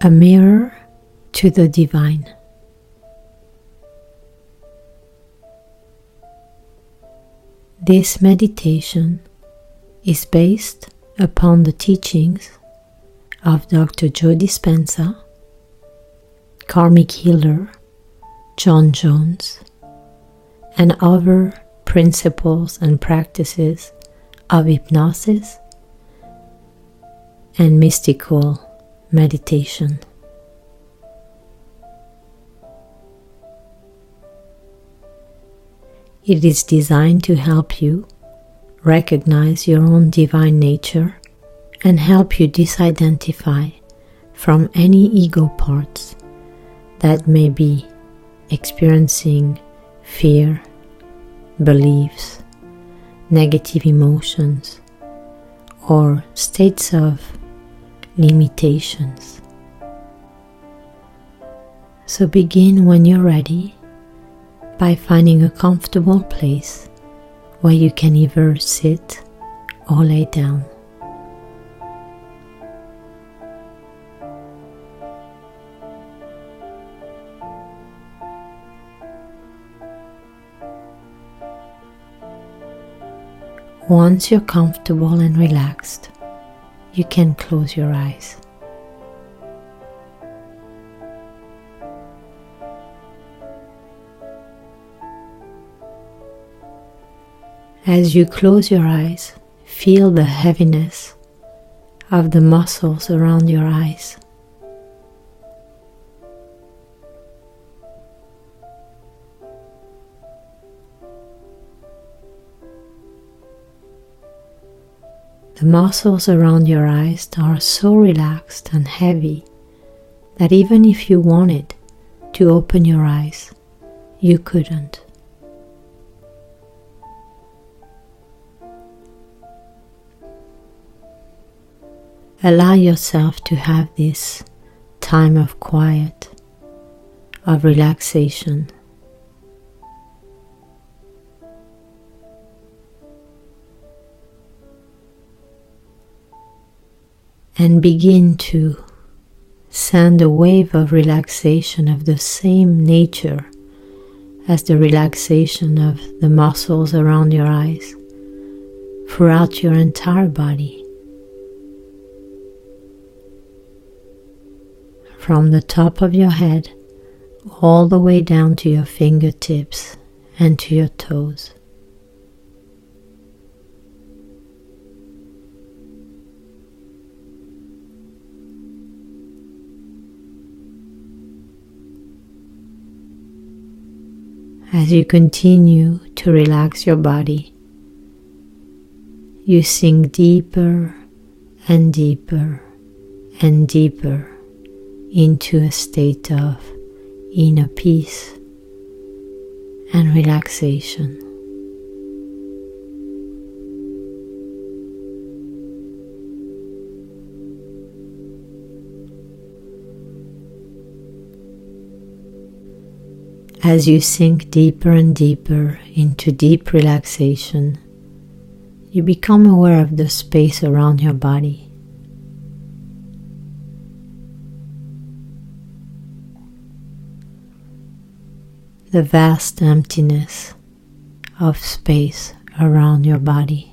A mirror to the divine. This meditation is based upon the teachings of Dr. Joe Dispenza, Karmic Healer, John Jones, and other principles and practices of hypnosis and mystical meditation. It is designed to help you recognize your own divine nature and help you disidentify from any ego parts that may be experiencing fear, beliefs, negative emotions, or states of limitations. So begin when you're ready by finding a comfortable place where you can either sit or lay down. Once you're comfortable and relaxed, you can close your eyes. As you close your eyes, feel the heaviness of the muscles around your eyes. The muscles around your eyes are so relaxed and heavy that even if you wanted to open your eyes, you couldn't. Allow yourself to have this time of quiet, of relaxation. And begin to send a wave of relaxation of the same nature as the relaxation of the muscles around your eyes throughout your entire body. From the top of your head all the way down to your fingertips and to your toes. As you continue to relax your body, you sink deeper and deeper and deeper into a state of inner peace and relaxation. As you sink deeper and deeper into deep relaxation, you become aware of the space around your body. The vast emptiness of space around your body.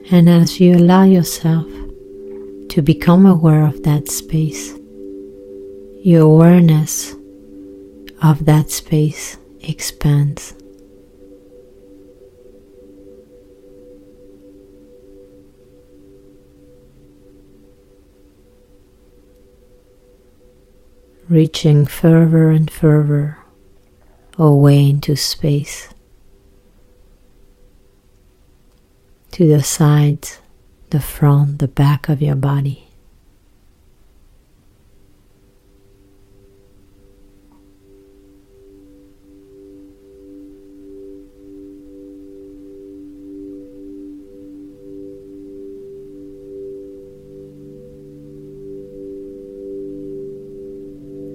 And as you allow yourself to become aware of that space, your awareness of that space expands. Reaching further and further away into space, to the sides, the front, the back of your body.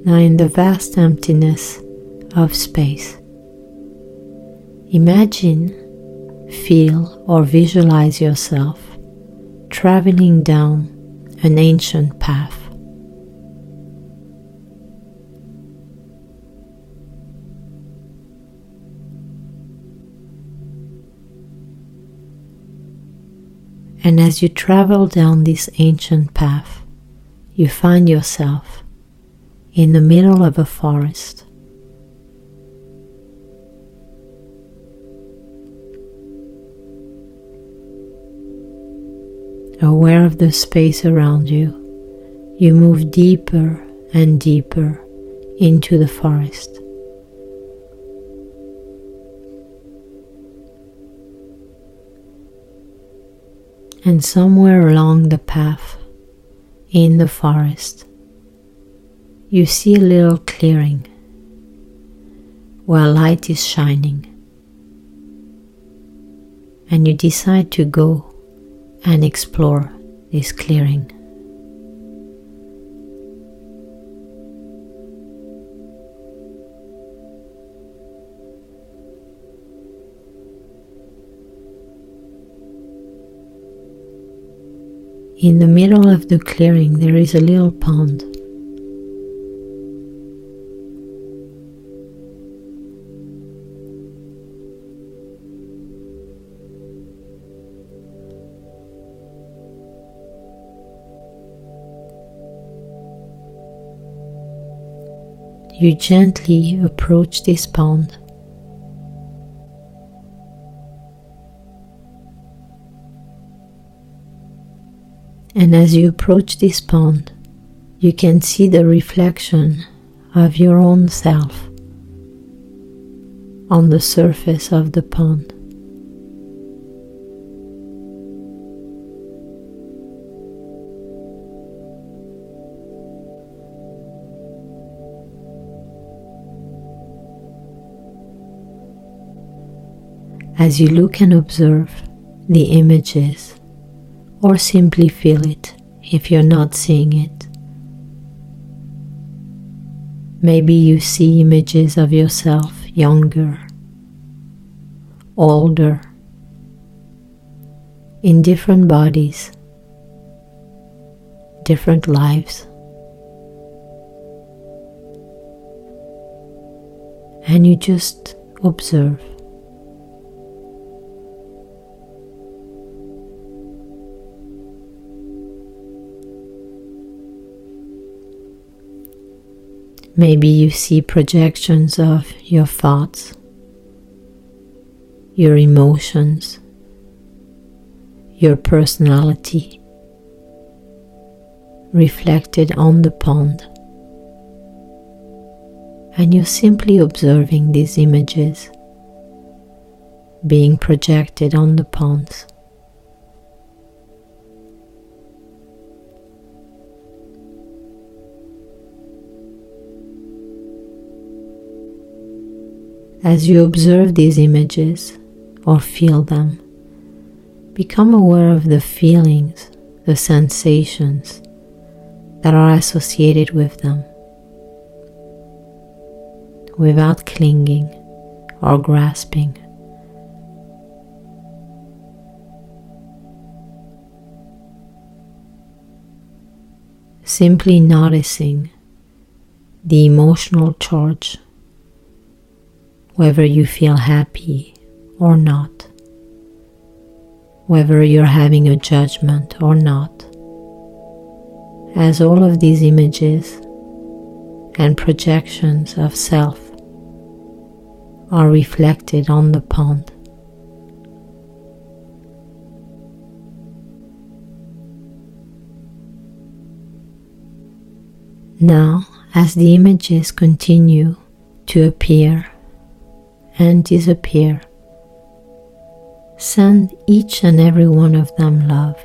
Now in the vast emptiness of space, imagine, feel or visualize yourself traveling down an ancient path. And as you travel down this ancient path, you find yourself in the middle of a forest. Aware of the space around you, you move deeper and deeper into the forest. And somewhere along the path in the forest, you see a little clearing where light is shining, and you decide to go and explore this clearing. In the middle of the clearing, there is a little pond. You gently approach this pond. And as you approach this pond, you can see the reflection of your own self on the surface of the pond. As you look and observe the images, or simply feel it if you're not seeing it. Maybe you see images of yourself younger, older, in different bodies, different lives. And you just observe. Maybe you see projections of your thoughts, your emotions, your personality reflected on the pond. And you're simply observing these images being projected on the ponds. As you observe these images or feel them, become aware of the feelings, the sensations that are associated with them, without clinging or grasping. Simply noticing the emotional charge, whether you feel happy or not, whether you're having a judgment or not, as all of these images and projections of self are reflected on the pond. Now, as the images continue to appear and disappear, send each and every one of them love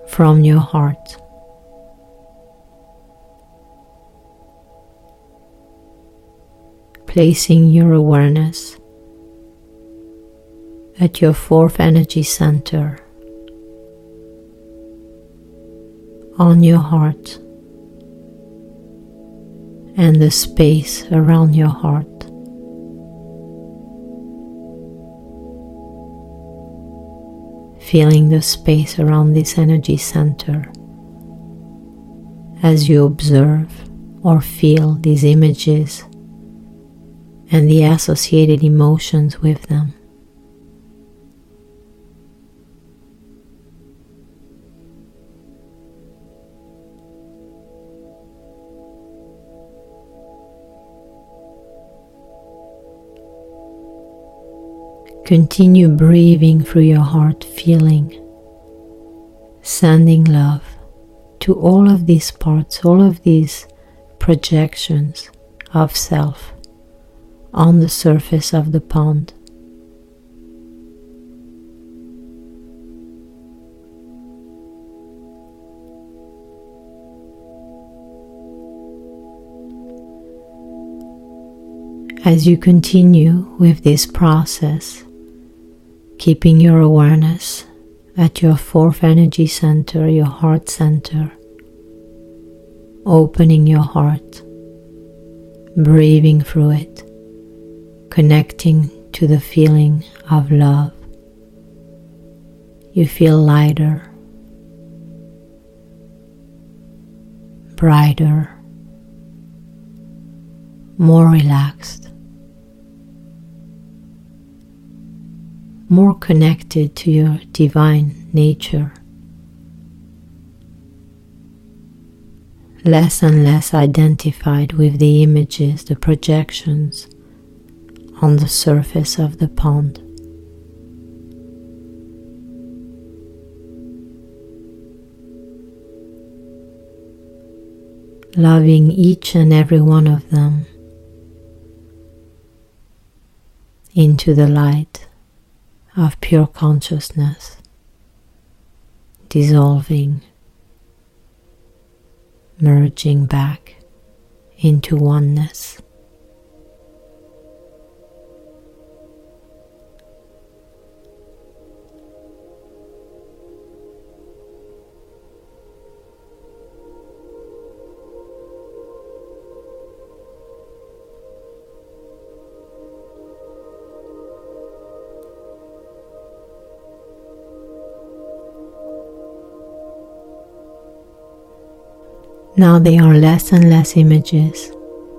from your heart. Placing your awareness at your fourth energy center, on your heart, and the space around your heart. Feeling the space around this energy center as you observe or feel these images and the associated emotions with them. Continue breathing through your heart, feeling, sending love to all of these parts, all of these projections of self on the surface of the pond. As you continue with this process, keeping your awareness at your fourth energy center, your heart center, opening your heart, breathing through it, connecting to the feeling of love. You feel lighter, brighter, more relaxed, more connected to your divine nature, less and less identified with the images, the projections on the surface of the pond. Loving each and every one of them into the light of pure consciousness, dissolving, merging back into oneness. Now there are less and less images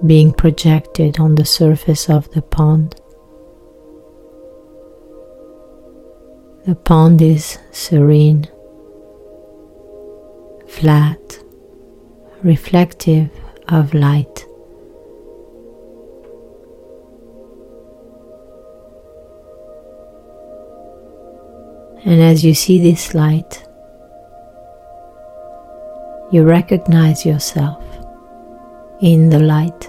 being projected on the surface of the pond. The pond is serene, flat, reflective of light. And as you see this light, you recognize yourself in the light.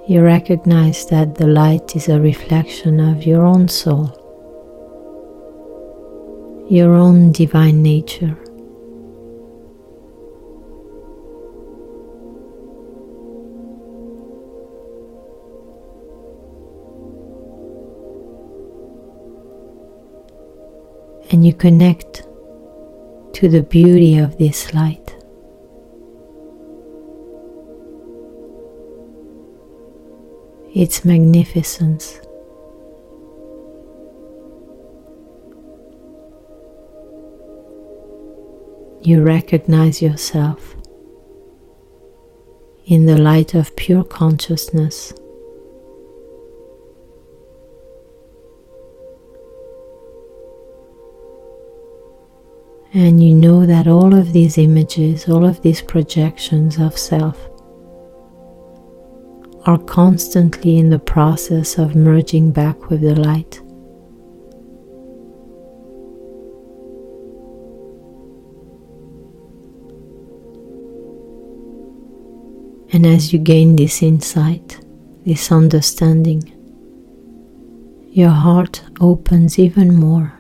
You recognize that the light is a reflection of your own soul, your own divine nature. And you connect to the beauty of this light. Its magnificence. You recognize yourself in the light of pure consciousness. And you know that all of these images, all of these projections of self are constantly in the process of merging back with the light. And as you gain this insight, this understanding, your heart opens even more.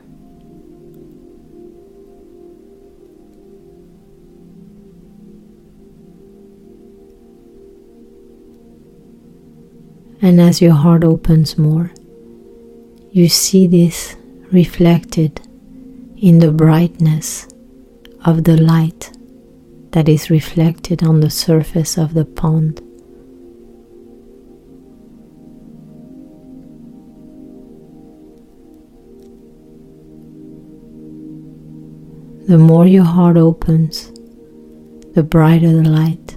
And as your heart opens more, you see this reflected in the brightness of the light that is reflected on the surface of the pond. The more your heart opens, the brighter the light.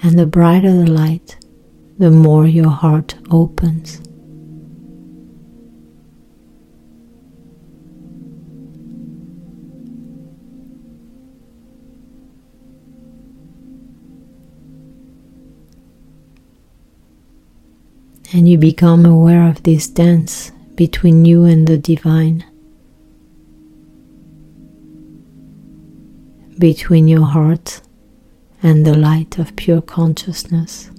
And the brighter the light, the more your heart opens. And you become aware of this dance between you and the divine, between your heart and the light of pure consciousness.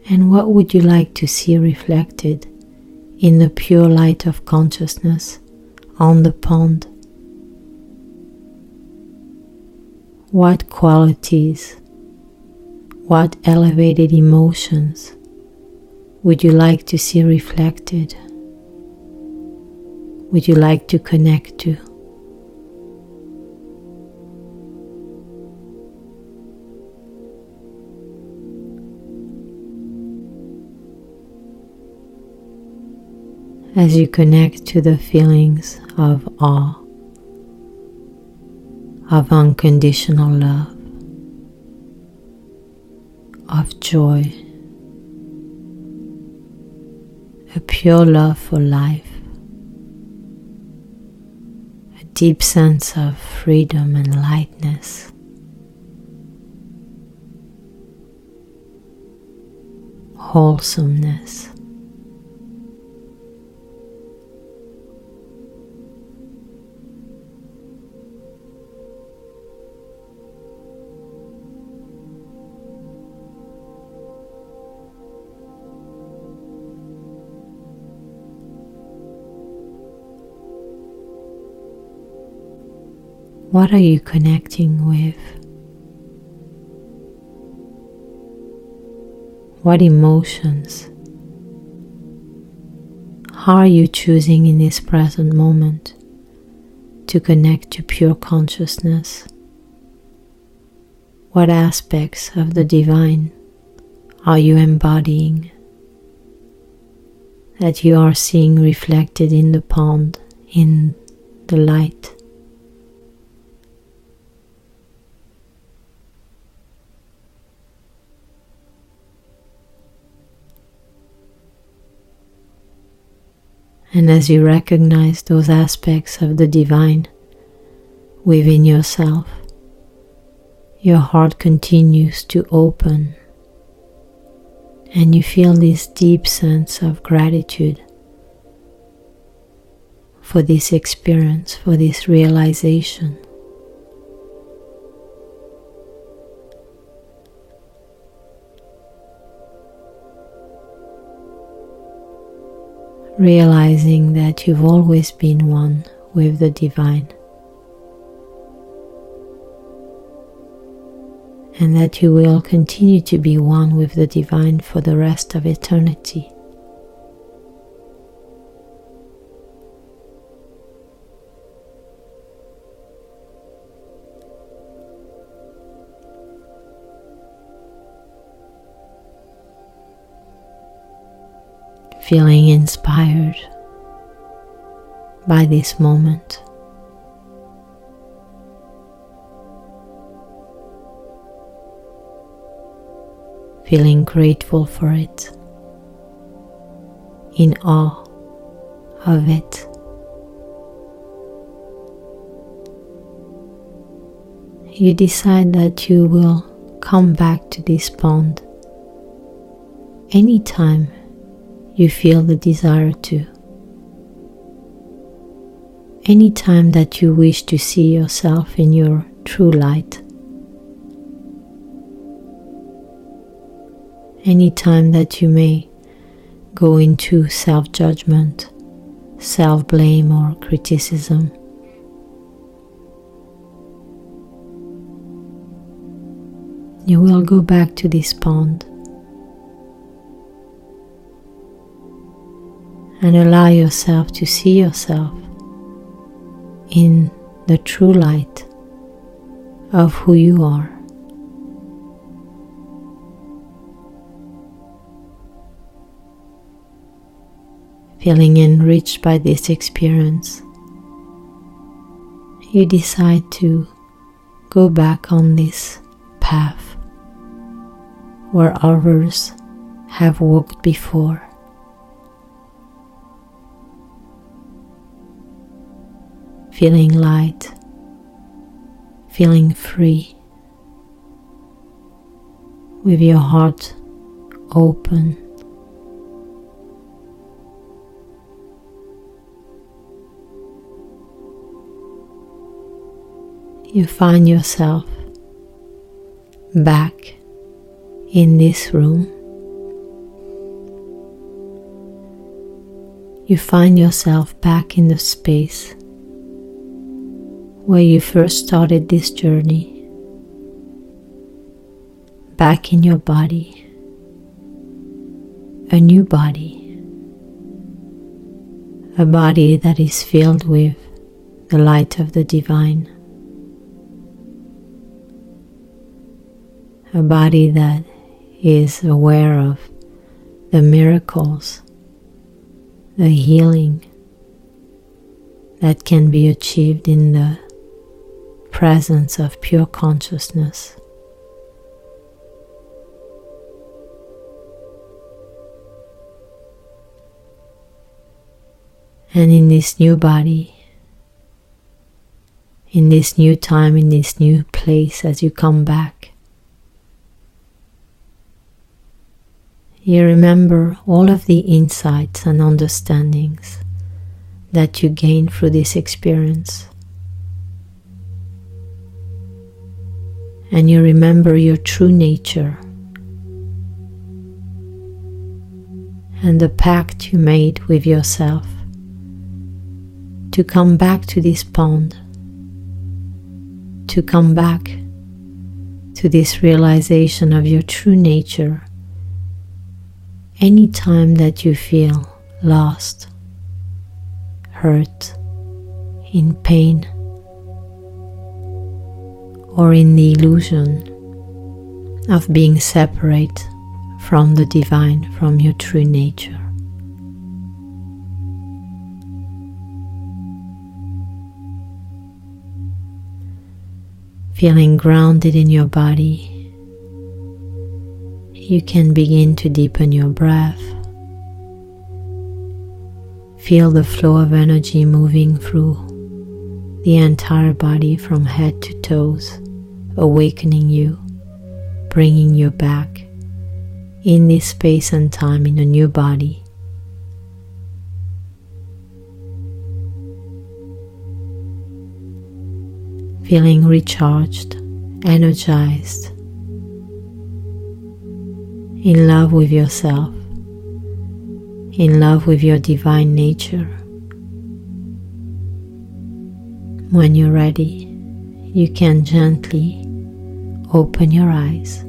And what would you like to see reflected in the pure light of consciousness on the pond? What qualities, what elevated emotions would you like to see reflected? Would you like to connect to? As you connect to the feelings of awe, of unconditional love, of joy, a pure love for life, a deep sense of freedom and lightness. Wholesomeness. What are you connecting with? What emotions? How are you choosing in this present moment to connect to pure consciousness? What aspects of the divine are you embodying that you are seeing reflected in the pond, in the light? And as you recognize those aspects of the divine within yourself, your heart continues to open, and you feel this deep sense of gratitude for this experience, for this realization. Realizing that you've always been one with the divine, and that you will continue to be one with the divine for the rest of eternity. Feeling inspired by this moment. Feeling grateful for it, in awe of it. You decide that you will come back to this pond anytime you feel the desire to. Anytime that you wish to see yourself in your true light. Anytime that you may go into self-judgment, self-blame or criticism. You will go back to this pond and allow yourself to see yourself in the true light of who you are. Feeling enriched by this experience, you decide to go back on this path where others have walked before. Feeling light, feeling free, with your heart open. You find yourself back in this room. You find yourself back in the space where you first started this journey, back in your body, a new body, a body that is filled with the light of the divine, a body that is aware of the miracles, the healing that can be achieved in the presence of pure consciousness. And in this new body, in this new time, in this new place, as you come back, you remember all of the insights and understandings that you gained through this experience. And you remember your true nature and the pact you made with yourself to come back to this pond, to come back to this realization of your true nature anytime that you feel lost, hurt, in pain, or in the illusion of being separate from the divine, from your true nature. Feeling grounded in your body, you can begin to deepen your breath. Feel the flow of energy moving through the entire body from head to toes, awakening you, bringing you back in this space and time in a new body. Feeling recharged, energized, in love with yourself, in love with your divine nature. When you're ready, you can gently open your eyes.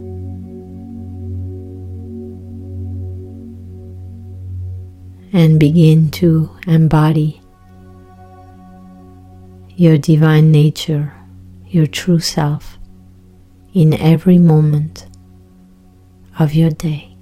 And begin to embody your divine nature, your true self, in every moment of your day.